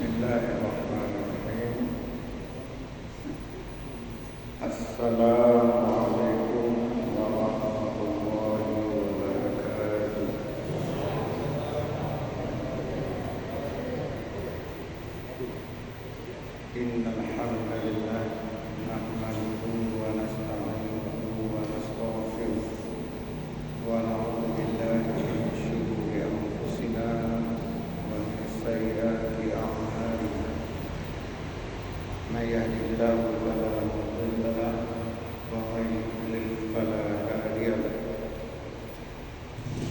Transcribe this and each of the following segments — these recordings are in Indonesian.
Bismillahirrahmanirrahim. Assalamualaikum warahmatullahi wabarakatuh. Innal hamdalillah nahmaduhu wa nasta'inuhu wa nastaghfiruh wa na'udzu billahi min shururi anfusina wa min sayyiati a'malina. May yahdihillahu fala mudilla lahu wa may yudlil fala hadiya lahu.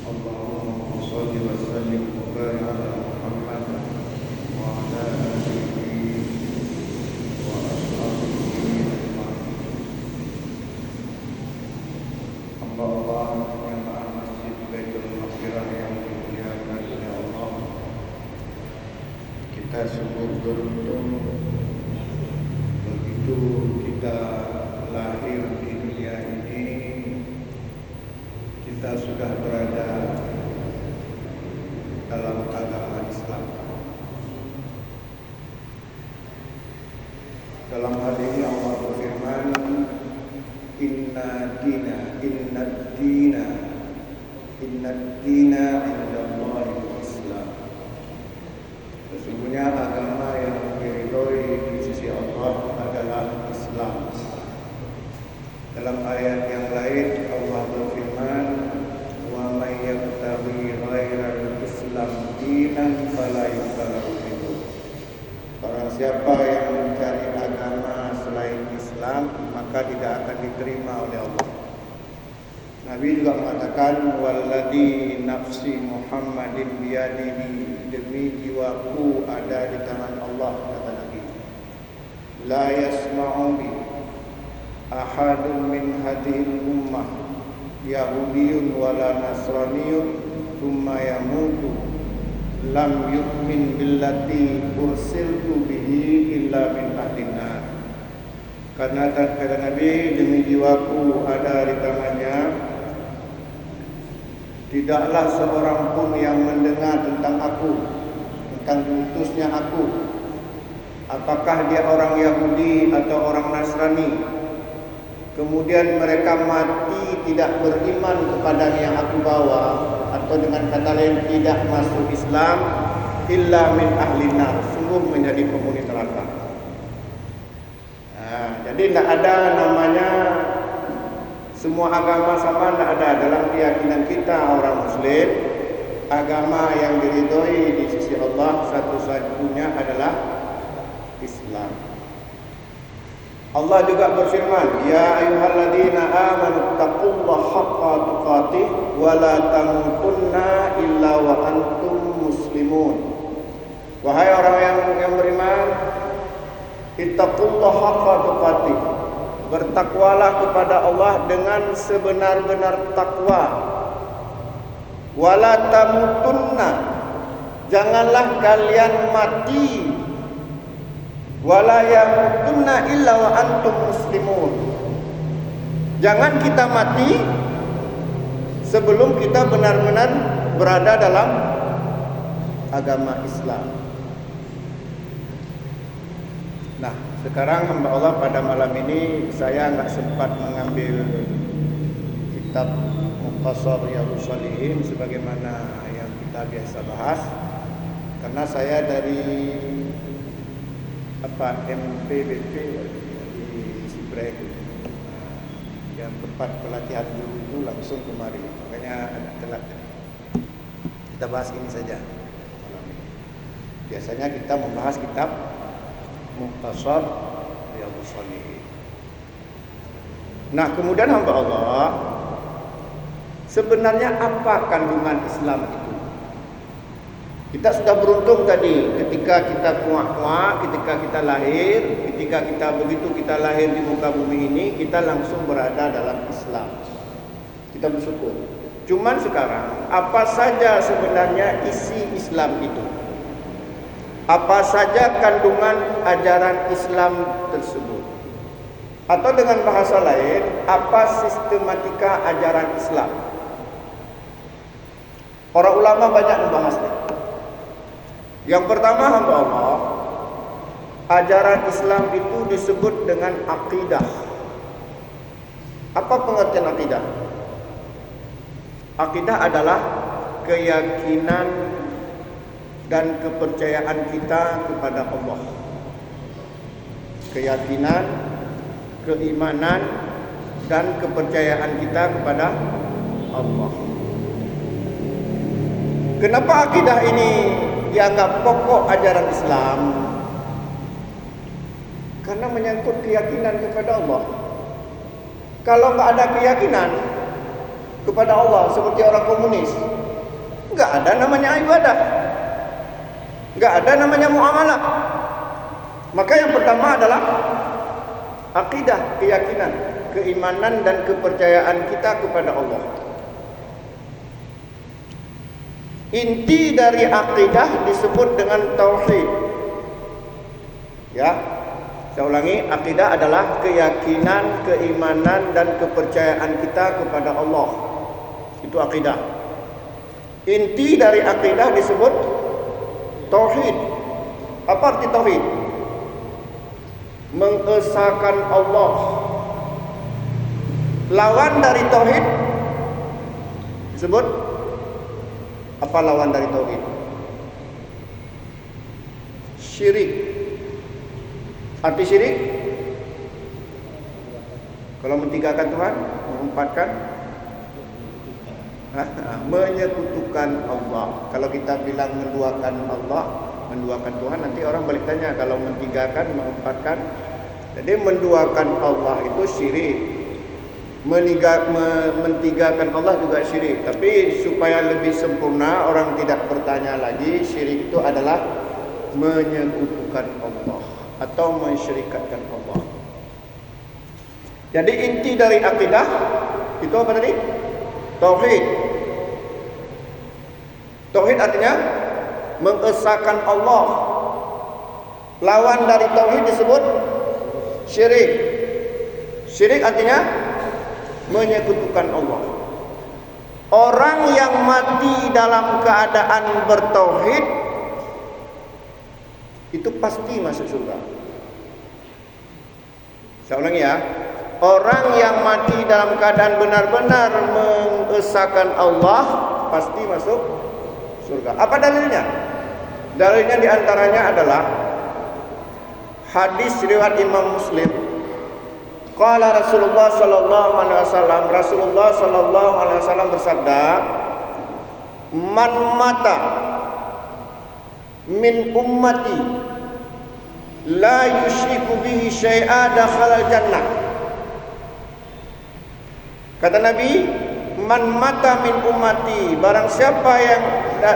Allahumma shalli wa sallim wa barik ala Muhammad wa ala alihi wa ashabihi ajma'in. Allah yang Maha Masjid Baitul Maghfirah yang dimuliakan oleh Allah, kita sungguh beruntung begitu kita lahir di dunia ini, kita sudah berada dalam agama Islam. Dalam hal ini Allah berfirman, Inna dina indallahi Islam. Sesungguhnya agama yang diridhoi di sisi Allah adalah Islam. Dalam ayat yang lain Allah berfirman, wa may yabtaghi ghairal Islam dinan fala yuqbalu minhu. Barang siapa yang mencari agama selain Islam, maka tidak akan diterima oleh Allah. Nabi juga mengatakan, walladzi nafsi Muhammadin biyadihi, demi jiwaku ada di tangan Allah, kata Nabi. La yasma'u bi ahadun min hadhil ummah yahudiyyun wala nasraniyyun thumma yamutu lam yu'min billati ursiltu bihi illa min ahlin nar. Karena kata Nabi, demi jiwaku ada di tangannya, tidaklah seorang pun yang mendengar tentang aku, tentang diutusnya aku, apakah dia orang Yahudi atau orang Nasrani, kemudian mereka mati tidak beriman kepada yang aku bawa, atau dengan kata lain tidak masuk Islam, illa min ahlin nar, sungguh menjadi penghuni neraka. Jadi tidak ada namanya semua agama sama, tidak ada. Dalam keyakinan kita orang Muslim, agama yang diridhoi di sisi Allah satu-satunya adalah Islam. Allah juga berfirman, ya ayyuhalladzina amanu taqullaha haqqa tuqatih wa la tamutunna illa wa antum muslimun. Wahai orang yang beriman, ittaqullaha haqqa tuqatih, bertakwalah kepada Allah dengan sebenar-benar takwa. Wala tamutunna, janganlah kalian mati. Wala yamutunna illa wa antum muslimun, jangan kita mati sebelum kita benar-benar berada dalam agama Islam. Nah, sekarang hamba Allah pada malam ini saya nggak sempat mengambil kitab Mukhtasar Riyadhus Shalihin sebagaimana yang kita biasa bahas, karena saya dari MPBP di Sibrek, yang tempat pelatihan guru itu langsung kemari, makanya agak telat. Kita bahas ini saja malam ini. Biasanya kita membahas kitab Mukhtasar Riyadhus Shalihin. Nah, kemudian hamba Allah, sebenarnya apa kandungan Islam itu? Kita sudah beruntung tadi ketika kita kuat-kuat, ketika kita lahir, ketika kita lahir di muka bumi ini, kita langsung berada dalam Islam. Kita bersyukur. Cuman sekarang, apa saja sebenarnya isi Islam itu? Apa saja kandungan ajaran Islam tersebut? Atau dengan bahasa lain, apa sistematika ajaran Islam? Para ulama banyak membahasnya. Yang pertama, hamba Allah, ajaran Islam itu disebut dengan akidah. Apa pengertian akidah? Akidah adalah keyakinan dan kepercayaan kita kepada Allah. Keyakinan, keimanan, dan kepercayaan kita kepada Allah. Kenapa akidah ini dianggap pokok ajaran Islam? Karena menyangkut keyakinan kepada Allah. Kalau nggak ada keyakinan kepada Allah seperti orang komunis, nggak ada namanya ibadah, nggak ada namanya muamalah. Maka yang pertama adalah akidah, keyakinan, keimanan dan kepercayaan kita kepada Allah. Inti dari akidah disebut dengan tauhid. Ya, saya ulangi, akidah adalah keyakinan, keimanan dan kepercayaan kita kepada Allah. Itu akidah. Inti dari akidah disebut tauhid. Apa arti tauhid? Mengesahkan Allah. Lawan dari tauhid disebut apa? Lawan dari tauhid? Syirik. Arti syirik? Kalau mentigakan Tuhan, mengempatkan, menyekutukan Allah. Kalau kita bilang menduakan Allah, menduakan Tuhan, nanti orang balik tanya kalau mentigakan, mengempatkan. Jadi menduakan Allah itu syirik. Mentigakan Allah juga syirik. Tapi supaya lebih sempurna, orang tidak bertanya lagi, syirik itu adalah menyekutukan Allah atau mensyirikatkan Allah. Jadi inti dari akidah itu apa tadi? Tauhid. Tauhid artinya mengesahkan Allah. Lawan dari tauhid disebut syirik. Syirik artinya menyekutukan Allah. Orang yang mati dalam keadaan bertauhid itu pasti masuk surga. Saya ulangi ya. Orang yang mati dalam keadaan benar-benar mengesahkan Allah pasti masuk surga. Apa dalilnya? Dalilnya diantaranya adalah hadis riwayat Imam Muslim. Qala Rasulullah sallallahu alaihi wasallam, Rasulullah sallallahu alaihi wasallam bersabda, "Man mata min ummati la yusyriku bihi syai'a dakhala jannah." Kata Nabi, "Man mata min ummati," barang siapa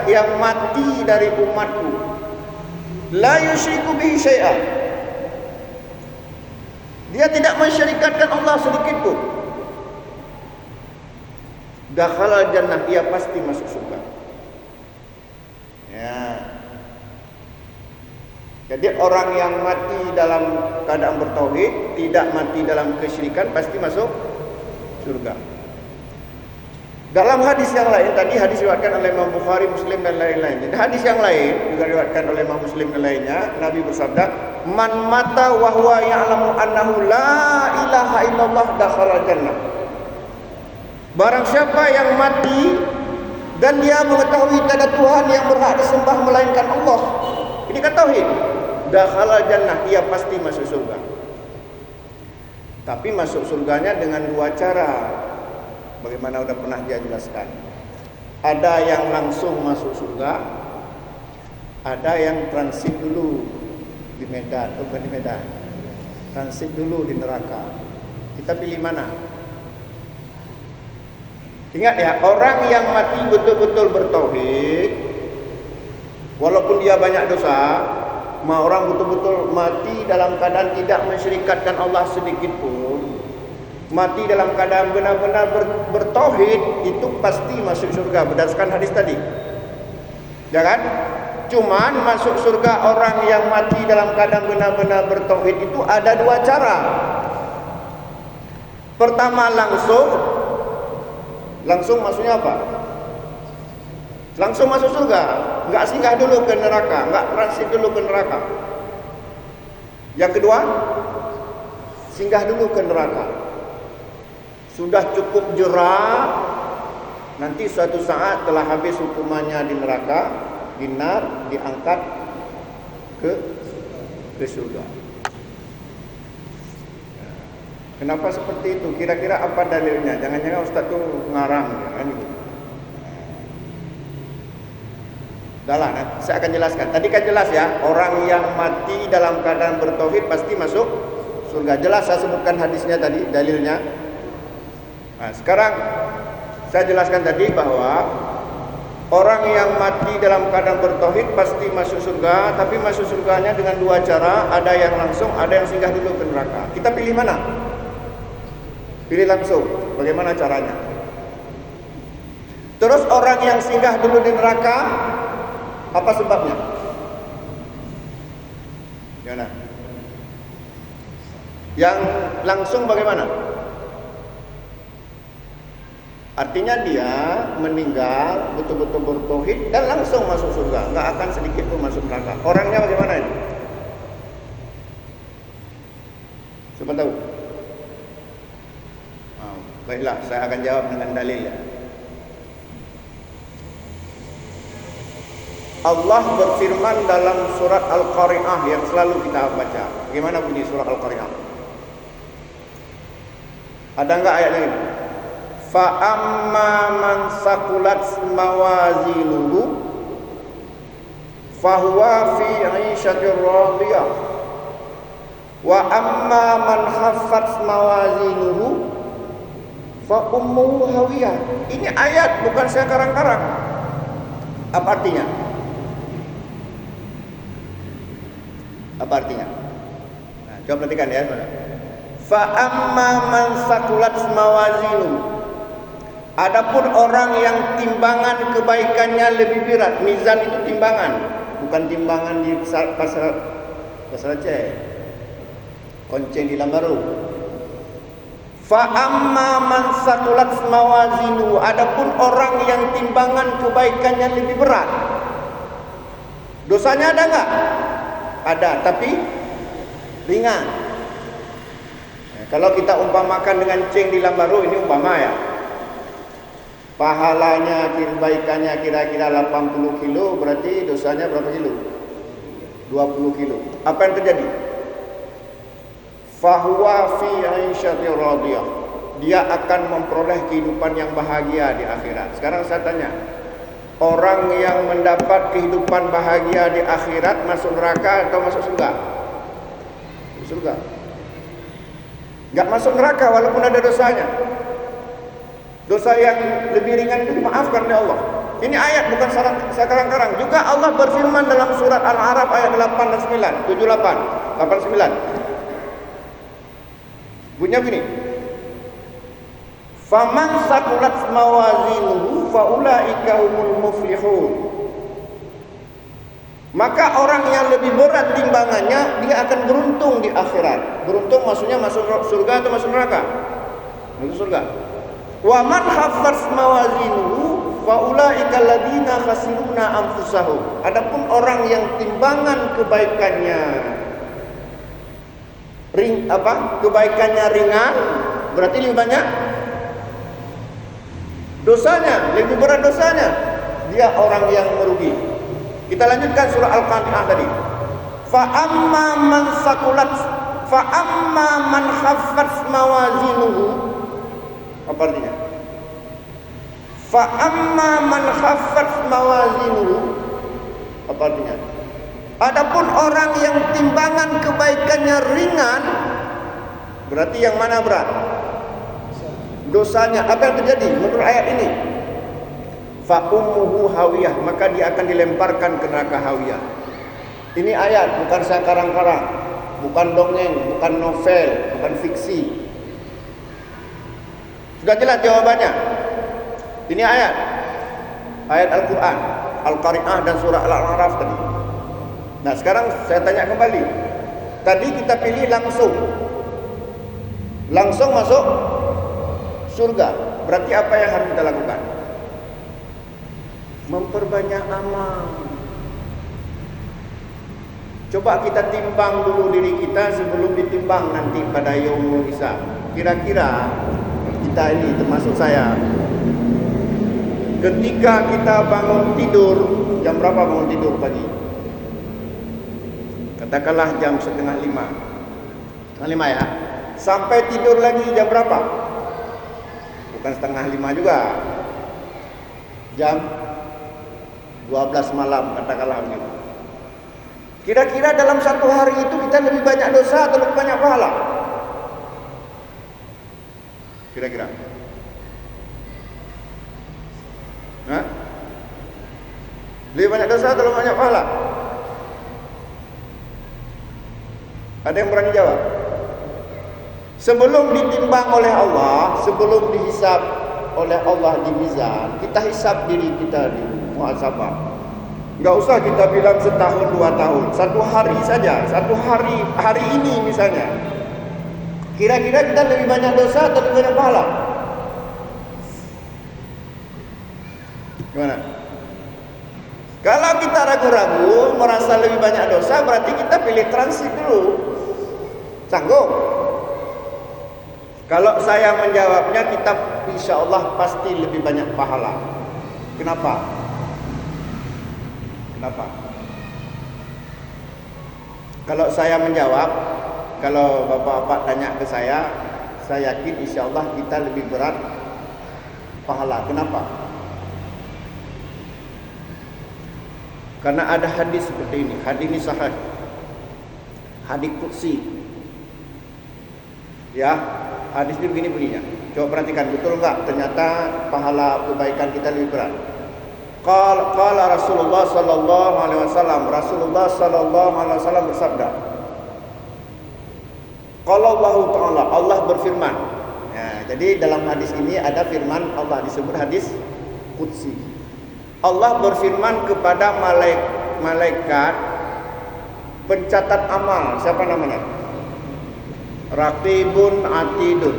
yang mati dari umatku, la yusyriku bihi syai'a, dia tidak mensyirikatkan Allah sedikit pun, dakhala jannah, ia pasti masuk surga. Ya. Jadi orang yang mati dalam keadaan bertauhid, tidak mati dalam kesyirikan, pasti masuk surga. Dalam hadis yang lain, tadi hadis diriwayatkan oleh Imam Bukhari, Muslim dan lain-lain. Jadi hadis yang lain juga diriwayatkan oleh Imam Muslim dan lainnya. Nabi bersabda, "Man mata wa huwa ya'lamu annahu la ilaha illallah dakhala jannah." Barang siapa yang mati dan dia mengetahui tak ada Tuhan yang berhak disembah melainkan Allah, ini kan tauhid, dakhala jannah, ia pasti masuk surga. Tapi masuk surganya dengan dua cara. Bagaimana udah pernah dia jelaskan. Ada yang langsung masuk surga, ada yang transit dulu di Medan, bukan di Medan. Transit dulu di neraka. Kita pilih mana? Ingat ya, orang yang mati betul-betul bertauhid, walaupun dia banyak dosa, orang betul-betul mati dalam keadaan tidak mensyirikatkan Allah sedikit pun, mati dalam keadaan benar-benar bertauhid, itu pasti masuk surga berdasarkan hadis tadi. Ya kan? Cuman masuk surga orang yang mati dalam keadaan benar-benar bertauhid itu ada dua cara. Pertama langsung maksudnya apa? Langsung masuk surga, enggak singgah dulu ke neraka, enggak transit dulu ke neraka. Yang kedua, singgah dulu ke neraka. Sudah cukup jera, nanti suatu saat telah habis hukumannya di neraka, di nar, diangkat ke surga. Kenapa seperti itu? Kira-kira apa dalilnya? Jangan-jangan Ustaz tuh ngarang ya, kan gitu. Dahlah, saya akan jelaskan. Tadi kan jelas ya, orang yang mati dalam keadaan bertauhid pasti masuk surga. Jelas saya sebutkan hadisnya tadi, dalilnya. Nah, sekarang saya jelaskan tadi bahwa orang yang mati dalam keadaan bertauhid pasti masuk surga, tapi masuk surganya dengan dua cara, ada yang langsung, ada yang singgah dulu ke neraka. Kita pilih mana? Pilih langsung. Bagaimana caranya? Terus orang yang singgah dulu di neraka, apa sebabnya? Gimana? Yang langsung bagaimana? Artinya dia meninggal betul-betul bertauhid dan langsung masuk surga, nggak akan sedikit pun masuk neraka. Orangnya bagaimana ini? Siapa tahu? Baiklah, saya akan jawab dengan dalil ya. Allah berfirman dalam surat Al-Qari'ah yang selalu kita baca. Bagaimana bunyi surat Al-Qari'ah? Ada enggak ayatnya ini? Fa amma man saqulat mawazinuhu fahuwa fi 'ishatir radiyah wa amma man khaffat mawazinuhu fa ummuhu hawiyah. Ini ayat, bukan saya karang-karang. Apa artinya? Apa artinya? Nah, coba perhatikan ya, saudara. Fa amma man saqulat mawazinuhu. Adapun orang yang timbangan kebaikannya lebih berat. Mizan itu timbangan, bukan timbangan di pasar Aceh, konceng di Lambaru. Fa amma man saqulat mawazinuhu. Adapun orang yang timbangan kebaikannya lebih berat, dosanya ada enggak? Ada, tapi ringan. Nah, kalau kita umpamakan dengan ceng di Lambaru, ini umpama ya. Pahalanya, kebaikannya kira-kira 80 kilo, berarti dosanya berapa kilo? 20 kilo. Apa yang terjadi? Fahuwa fi 'ishatir radiyah. Dia akan memperoleh kehidupan yang bahagia di akhirat. Sekarang saya tanya, orang yang mendapat kehidupan bahagia di akhirat masuk neraka atau masuk surga? Surga. Enggak masuk neraka walaupun ada dosanya. Dosa yang lebih ringan itu dimaafkan oleh Allah. Ini ayat bukan saya karang-karang. Juga Allah berfirman dalam surat Al-A'raf ayat 8 dan 9, 78, 89. Bunyinya begini. Faman saqulat mawazinuhu faulaika humul muflihun. Maka orang yang lebih berat timbangannya, dia akan beruntung di akhirat. Beruntung maksudnya masuk surga atau masuk neraka? Masuk surga. Wa man khaffat mawazinuhu faulaika alladziina khasiruna anfusahum. Adapun orang yang timbangan kebaikannya kebaikannya ringan, berarti lebih banyak dosanya, lebih berat dosanya, dia orang yang merugi. Kita lanjutkan surah Al-Qari'ah tadi. Fa amma man saqulat fa amma man khaffat mawazinuhu. Apa artinya? Fa amma man khaffat mawazinuhu. Apa artinya? Adapun orang yang timbangan kebaikannya ringan, berarti yang mana berat? Dosanya. Apa yang terjadi menurut ayat ini? Fa ummuhu hawiyah, maka dia akan dilemparkan ke neraka hawiyah. Ini ayat, bukan saya karang-karang, bukan dongeng, bukan novel, bukan fiksi. Sudah jelas jawabannya. Ini ayat Al-Quran, Al-Qari'ah dan surah Al-A'raf tadi. Nah, sekarang saya tanya kembali. Tadi kita pilih langsung masuk surga. Berarti apa yang harus kita lakukan? Memperbanyak amal. Coba kita timbang dulu diri kita sebelum ditimbang nanti pada yaumul hisab. Kira-kira kita ini termasuk saya, ketika kita bangun tidur, jam berapa bangun tidur pagi? Katakanlah jam 4:30. 4:30 ya. Sampai tidur lagi jam berapa? Bukan 4:30 juga. Jam 12 malam katakanlah begitu. Kira-kira dalam satu hari itu kita lebih banyak dosa atau lebih banyak pahala? Kira-kira? Hah? Lebih banyak dosa atau lebih banyak pahala? Ada yang berani jawab? Sebelum ditimbang oleh Allah, sebelum dihisab oleh Allah di mizan, kita hisab diri kita di muhasabah. Enggak usah kita bilang setahun 2 tahun, satu hari saja, satu hari ini misalnya. Kira-kira kita lebih banyak dosa atau lebih banyak pahala? Gimana? Kalau kita ragu-ragu, merasa lebih banyak dosa, berarti kita pilih transit dulu. Sanggup? Kalau saya menjawabnya, kita insya Allah pasti lebih banyak pahala. Kenapa? Kenapa? Kalau saya menjawab, kalau bapak-bapak tanya ke saya yakin insya Allah kita lebih berat pahala. Kenapa? Karena ada hadis seperti ini. Hadis ini sahih. Hadis qudsi. Ya, hadis ini begini bunyinya. Coba perhatikan, betul enggak? Ternyata pahala kebaikan kita lebih berat. Qala Rasulullah sallallahu alaihi wasallam, Rasulullah sallallahu alaihi wasallam bersabda. Qala Allah Ta'ala, Allah berfirman. Ya, jadi dalam hadis ini ada firman Allah, disebut hadis qudsi. Allah berfirman kepada malaikat pencatat amal. Siapa namanya? Raqibun Atidun.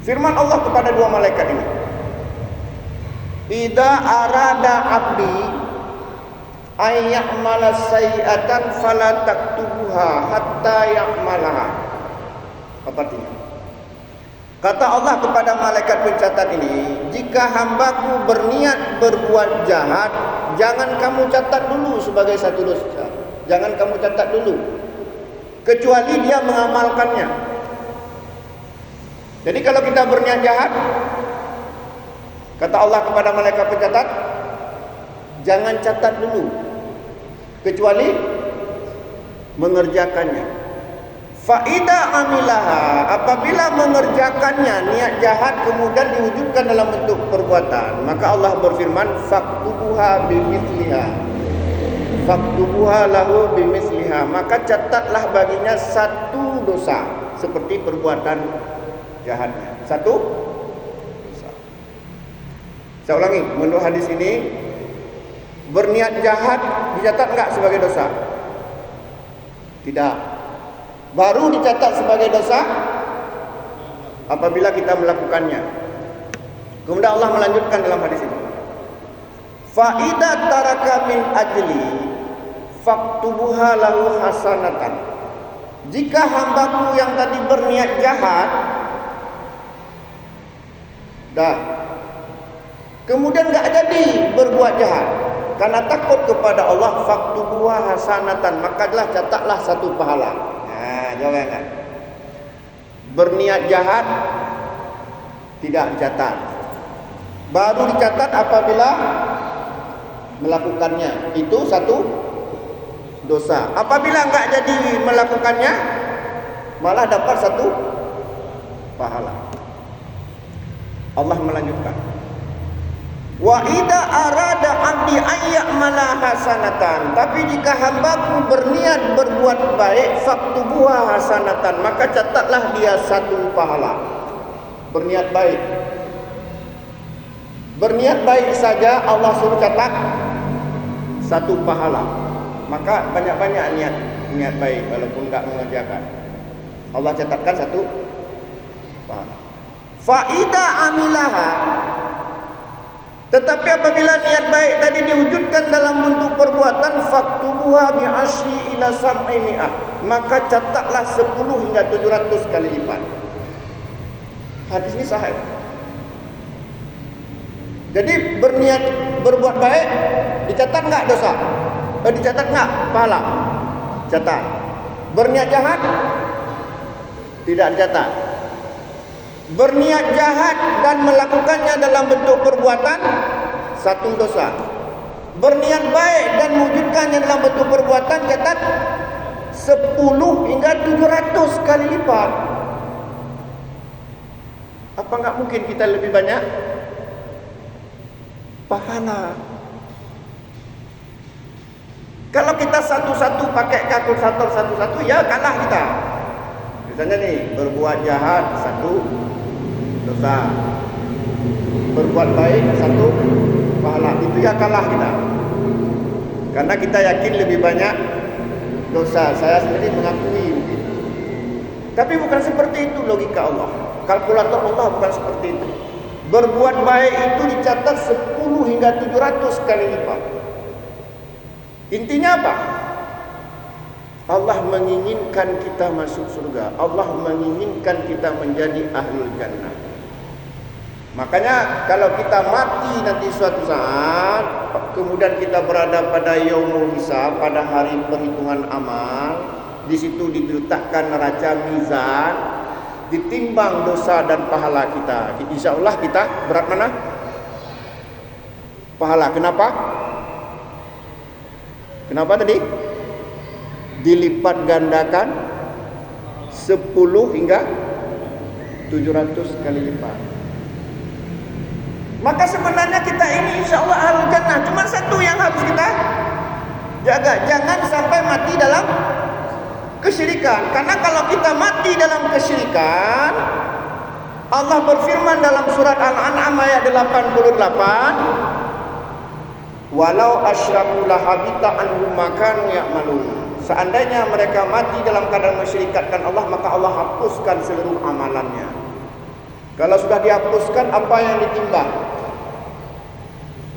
Firman Allah kepada dua malaikat ini, idza arada abdi ay ya'mala sayyi'atan fala taktubuha hatta ya'malaha. Apa artinya? Kata Allah kepada malaikat pencatat ini, jika hambaku berniat berbuat jahat, jangan kamu catat dulu sebagai satu dosa. Jangan kamu catat dulu, kecuali dia mengamalkannya. Jadi kalau kita berniat jahat, kata Allah kepada malaikat pencatat, jangan catat dulu, kecuali mengerjakannya. Faida amilaha, apabila mengerjakannya, niat jahat kemudian diwujudkan dalam bentuk perbuatan, maka Allah berfirman, faktubuha bimithliha, faktubuha lahu bimithliha, maka catatlah baginya satu dosa seperti perbuatan jahatnya. Satu dosa. Saya ulangi, menurut hadis ini, berniat jahat dicatat enggak sebagai dosa? Tidak. Baru dicatat sebagai dosa apabila kita melakukannya. Kemudian Allah melanjutkan dalam hadis ini, fa idza taraka min ajli faktubuha lahu hasanatan. Jika hambaku yang tadi berniat jahat kemudian enggak jadi berbuat jahat karena takut kepada Allah, faktubuha hasanatan, makalah catatlah satu pahala. Jangan. Berniat jahat tidak dicatat, baru dicatat apabila melakukannya, itu satu dosa. Apabila enggak jadi melakukannya, malah dapat satu pahala. Allah melanjutkan, wa idza arada abdi ayyamala hasanatan, tapi jika hambaku berniat berbuat baik, faktubuha hasanatan, maka catatlah dia satu pahala. Berniat baik, berniat baik saja Allah suruh catat satu pahala. Maka banyak-banyak niat baik walaupun enggak mengerjakan, Allah catatkan satu pahala. Fa idza amilaha, tetapi apabila niat baik tadi diwujudkan dalam bentuk perbuatan perbuatan faktubuha bi asyri ila sab'i mi'ah, maka catatlah 10 hingga 700 kali lipat. Hadis ini sahih. Jadi berniat berbuat baik dicatat enggak dosa? Dicatat enggak pahala? Catat. Berniat jahat tidak dicatat. Berniat jahat dan melakukannya dalam bentuk perbuatan, satu dosa. Berniat baik dan mewujudkannya dalam bentuk perbuatan, catat 10 hingga 700 kali lipat. Apa enggak mungkin kita lebih banyak pahala? Kalau kita satu-satu pakai kalkulator satu-satu, ya kalah kita. Misalnya nih, berbuat jahat 1 dosa, berbuat baik 1 pahala, itu ya kalah kita. Karena kita yakin lebih banyak dosa. Saya sendiri mengakui mungkin. Tapi bukan seperti itu logika Allah. Kalkulator Allah bukan seperti itu. Berbuat baik itu dicatat 10 hingga 700 kali lipat. Intinya apa? Allah menginginkan kita masuk surga. Allah menginginkan kita menjadi ahlul jannah. Makanya kalau kita mati nanti suatu saat, kemudian kita berada pada yaumul hisab, pada hari perhitungan amal, di situ diletakkan neraca mizan, ditimbang dosa dan pahala kita. Insyaallah kita berat mana? Pahala. Kenapa? Kenapa tadi? Dilipat gandakan 10 hingga 700 kali lipat. Maka sebenarnya kita ini insyaallah ahlul jannah. Cuma satu yang harus kita jaga, jangan sampai mati dalam kesyirikan. Karena kalau kita mati dalam kesyirikan, Allah berfirman dalam surat Al-An'am ayat 88, walau asyraku lahabita anhum ma kanu ya'malun. Seandainya mereka mati dalam keadaan mensyirikatkan Allah, maka Allah hapuskan seluruh amalannya. Kalau sudah dihapuskan, apa yang ditimbang?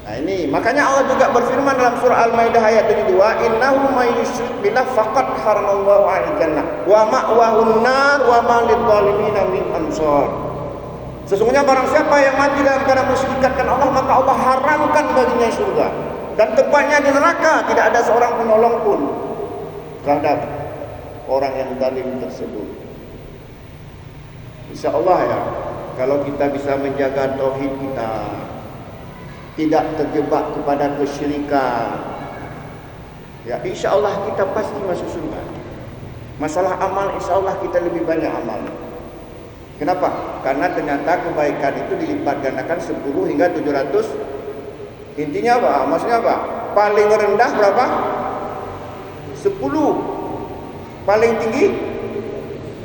Nah ini, makanya Allah juga berfirman dalam surah Al-Maidah ayat 72, innahu may yusyrik billah faqad haramallahu 'alal jannah wa ma'wahun nar wa ma lidh-dhalimin min ansar. Sesungguhnya barang siapa yang mati dalam keadaan mensyirikatkan Allah, maka Allah haramkan baginya surga, dan tempatnya di neraka, tidak ada seorang penolong pun terhadap orang yang zalim tersebut. Insyaallah ya, kalau kita bisa menjaga tauhid kita, tidak terjebak kepada kesyirikan, ya insyaallah kita pasti masuk surga. Masalah amal, insyaallah kita lebih banyak amal. Kenapa? Karena ternyata kebaikan itu dilipat gandakan 10 hingga 700. Intinya apa? Maksudnya apa? Paling rendah berapa? 10. Paling tinggi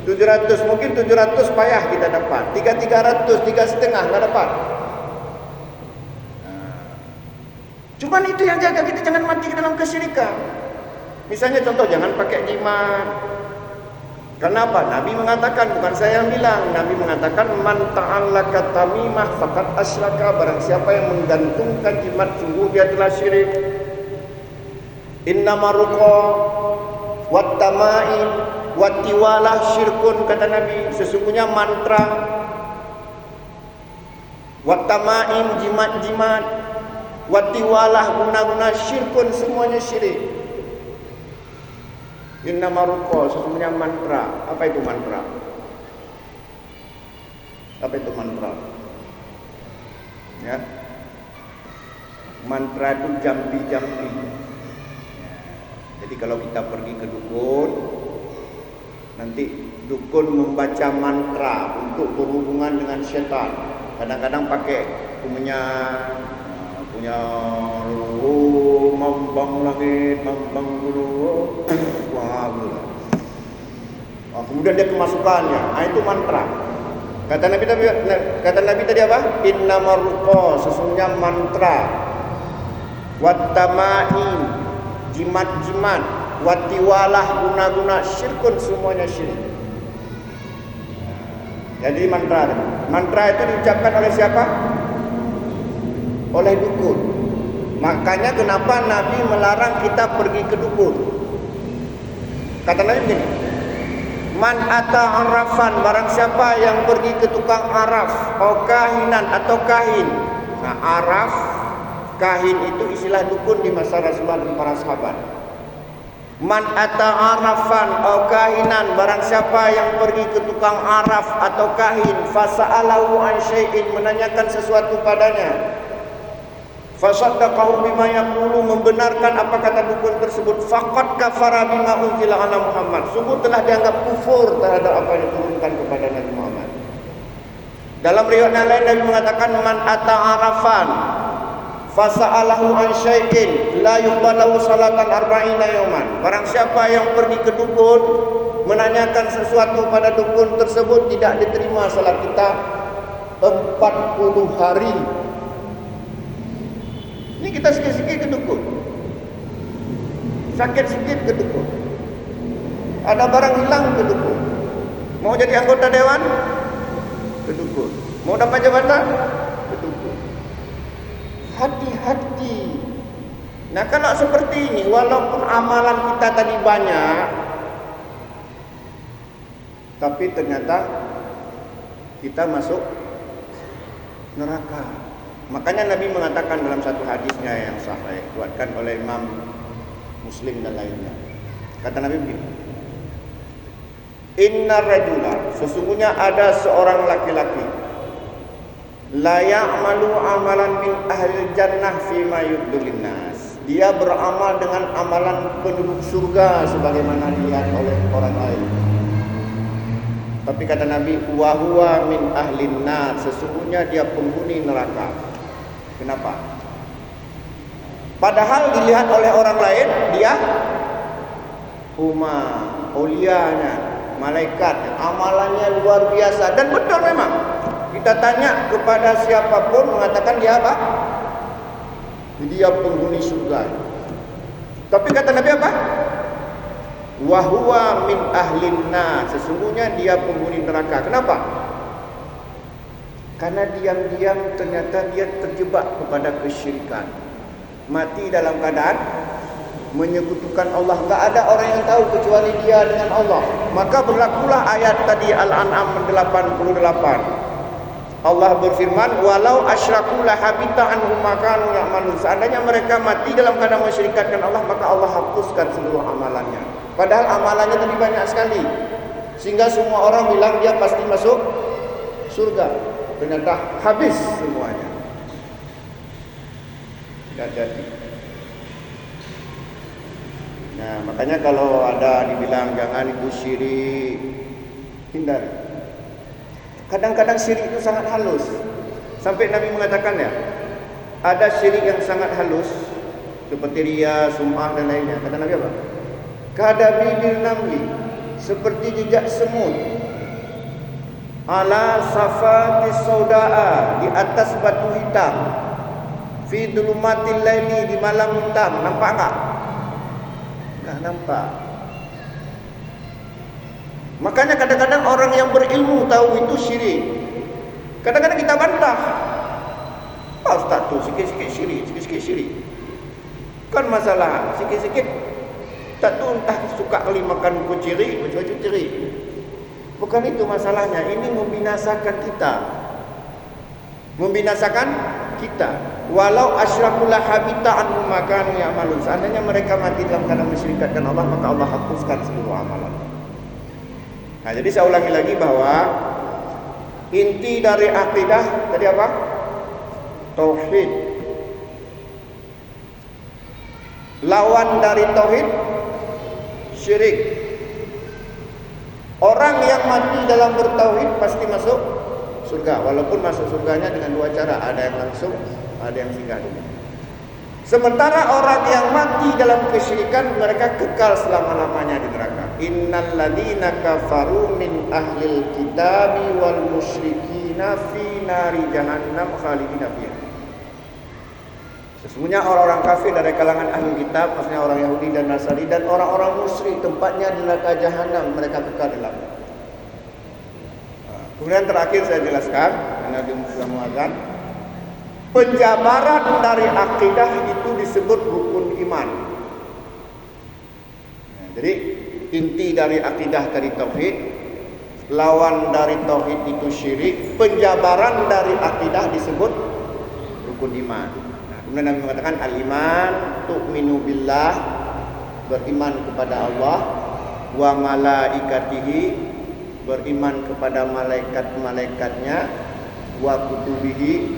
700. Mungkin 700 payah kita dapat. 300, 3,5 enggak dapat. Cuman itu yang jaga kita jangan mati dalam kesyirikan. Misalnya contoh, jangan pakai jimat. Kenapa? Nabi mengatakan, bukan saya yang bilang. Nabi mengatakan, man ta'allaka tamimah faqad asyraka. Barang siapa yang menggantungkan jimat, sungguh dia telah syirik. Innama ruqa wat tama'in wat tiwalah syirkun, kata Nabi. Sesungguhnya mantra, wat tama'in jimat-jimat, wat tiwalah guna-guna syirkun, semuanya syirik. Innama ruqa, sesungguhnya mantra. Apa itu mantra? Apa itu mantra? Ya. Mantra itu jampi-jampi. Jadi kalau kita pergi ke dukun, nanti dukun membaca mantra untuk berhubungan dengan setan. Kadang-kadang pakai punya mambang langit, mambang gunung, wah gila. Kemudian dia kemasukannya, itu mantra. Kata Nabi tadi apa? Innama ruqa, sesungguhnya mantra. Wat tama'in, jimat-jimat, wat tiwalah, guna-guna syirkun, semuanya syirik. Jadi mantra itu diucapkan oleh siapa? Oleh dukun. Makanya kenapa Nabi melarang kita pergi ke dukun. Kata Nabi begini, man ata arafan, barang siapa yang pergi ke tukang araf, atau kahinan atau kahin. Nah, araf, kahin itu istilah dukun di masa Rasulullah dan para sahabat. Man ata arafan atau kahinan, barang siapa yang pergi ke tukang araf atau kahin, fasa'alahu an syai'in, menanyakan sesuatu padanya, fasaddaqahu bima yaqulu, membenarkan apa kata dukun tersebut, faqad kafara bima unzila ala Muhammad, sungguh telah dianggap kufur terhadap apa yang diturunkan kepada Nabi Muhammad. Dalam riwayat yang lain Nabi mengatakan, man ata arafan fasa'alahu an syai'in la yuqbalu salatan arba'ina yawman, barang siapa yang pergi ke dukun menanyakan sesuatu pada dukun tersebut, tidak diterima salat kita 40 hari. Ini kita sikit-sikit ke dukun, sakit sikit ke dukun, ada barang hilang ke dukun, mau jadi anggota dewan ke dukun, mau dapat jabatan ke dukun. Hati-hati. Nah, kalau seperti ini, walaupun amalan kita tadi banyak, tapi ternyata kita masuk neraka. Makanya Nabi mengatakan dalam satu hadisnya yang sahih, diriwayatkan oleh Imam Muslim dan lainnya. Kata Nabi begini, inna rajula, sesungguhnya ada seorang laki-laki, la ya'malu amalan min ahli jannah fima yubdulin nas, dia beramal dengan amalan penduduk surga sebagaimana dilihat oleh orang lain. Tapi kata Nabi, wa huwa min ahlin nar, sesungguhnya dia penghuni neraka. Kenapa? Padahal dilihat oleh orang lain dia ulianya, malaikat, amalannya luar biasa, dan betul memang. Kita tanya kepada siapapun mengatakan dia apa? Dia penghuni surga. Tapi kata Nabi apa? Wa huwa min ahlin nar, sesungguhnya dia penghuni neraka. Kenapa? Karena diam-diam ternyata dia terjebak kepada kesyirikan, mati dalam keadaan menyekutukan Allah. Enggak ada orang yang tahu kecuali dia dengan Allah. Maka berlakulah ayat tadi Al-An'am 88. Allah berfirman, walau asyraku la habita anhum ma kanu ya'malun, seandainya mereka mati dalam keadaan mensyirikatkan Allah, maka Allah hapuskan seluruh amalannya. Padahal amalannya tadi banyak sekali, sehingga semua orang bilang dia pasti masuk surga. Ternyata habis semuanya. Hati-hati. Nah, makanya kalau ada dibilang jangan itu syirik, hindari. Kadang-kadang syirik itu sangat halus. Sampai Nabi mengatakan ya, ada syirik yang sangat halus seperti riya, sum'ah dan lainnya. Kata Nabi apa? Kadabibil namli, seperti jejak semut, ala safati saudaa, di atas batu hitam, fi dulumatil laili, di malam hitam. Nampak enggak? Enggak nampak. Makanya kadang-kadang orang yang berilmu tahu itu syirik. Kadang-kadang kita bantah, "Pak Ustaz tuh sikit-sikit syirik, sikit-sikit syirik." Kan masalah sikit-sikit tak tuh entah suka kali makan kuciri, baju ciri. Bukan itu masalahnya. Ini membinasakan kita. Membinasakan kita. Walau asyrakulah habita anhum ma kanu ya'malun, seandainya mereka mati dalam keadaan mensyirikatkan Allah, maka Allah hapuskan seluruh amalan. Nah, jadi saya ulangi lagi bahwa inti dari akidah tadi apa? Tauhid. Lawan dari tauhid syirik. Orang yang mati dalam bertauhid pasti masuk surga, walaupun masuk surganya dengan dua cara, ada yang langsung, ada yang singgah dulu. Sementara orang yang mati dalam kesyirikan, mereka kekal selama-lamanya di neraka. Innal ladzina kafaru min ahlil kitabi wal musyrikina fi nari jahannam khalidina fiha. Sesungguhnya orang-orang kafir dari kalangan ahli kitab, maksudnya orang Yahudi dan Nasrani, dan orang-orang musyrik, tempatnya di neraka jahanam, mereka kekal di dalamnya. Kemudian terakhir saya jelaskan, karena dia sudah mengatakan, penjabaran dari akidah itu disebut rukun iman. Nah, jadi inti dari akidah tadi tauhid, lawan dari tauhid itu syirik, penjabaran dari akidah disebut rukun iman. Nah, kemudian Nabi mengatakan al-iman tu'minu billah, beriman kepada Allah, wa malaikatihi, beriman kepada malaikat-malaikatnya, wa kutubihi,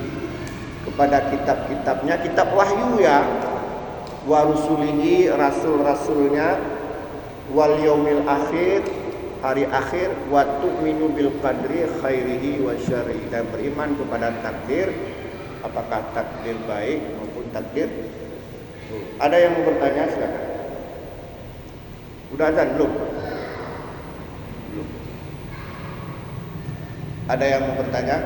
kepada kitab-kitabnya, kitab wahyu ya, wa rusulihi, rasul-rasulnya, wal yaumil akhir, hari akhir, wa tu'minu bil qadri khairihi wa syarrihi, dan beriman kepada takdir, apakah takdir baik maupun takdir. Ada yang mau bertanya, silakan. Udah azan belum? Belum. Ada yang mau bertanya?